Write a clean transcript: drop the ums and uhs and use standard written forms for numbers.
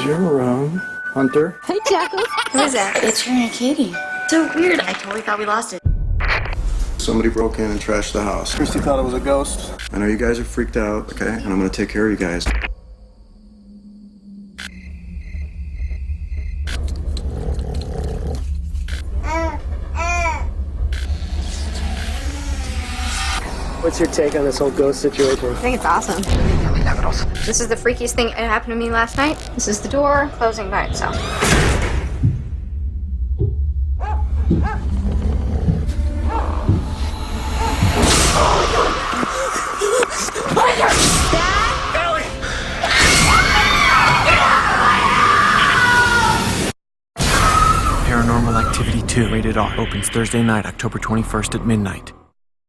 Jim around. Hunter. Hey, Jackal. Who is that? It's your Aunt Katie. So weird. I totally thought we lost it. Somebody broke in and trashed the house. Christy thought it was a ghost. I know you guys are freaked out, okay? And I'm gonna take care of you guys. What's your take on this whole ghost situation? I think it's awesome. This is the freakiest thing that happened to me last night. This is the door closing by itself. Paranormal Activity 2, rated R, opens Thursday night, October 21st at midnight.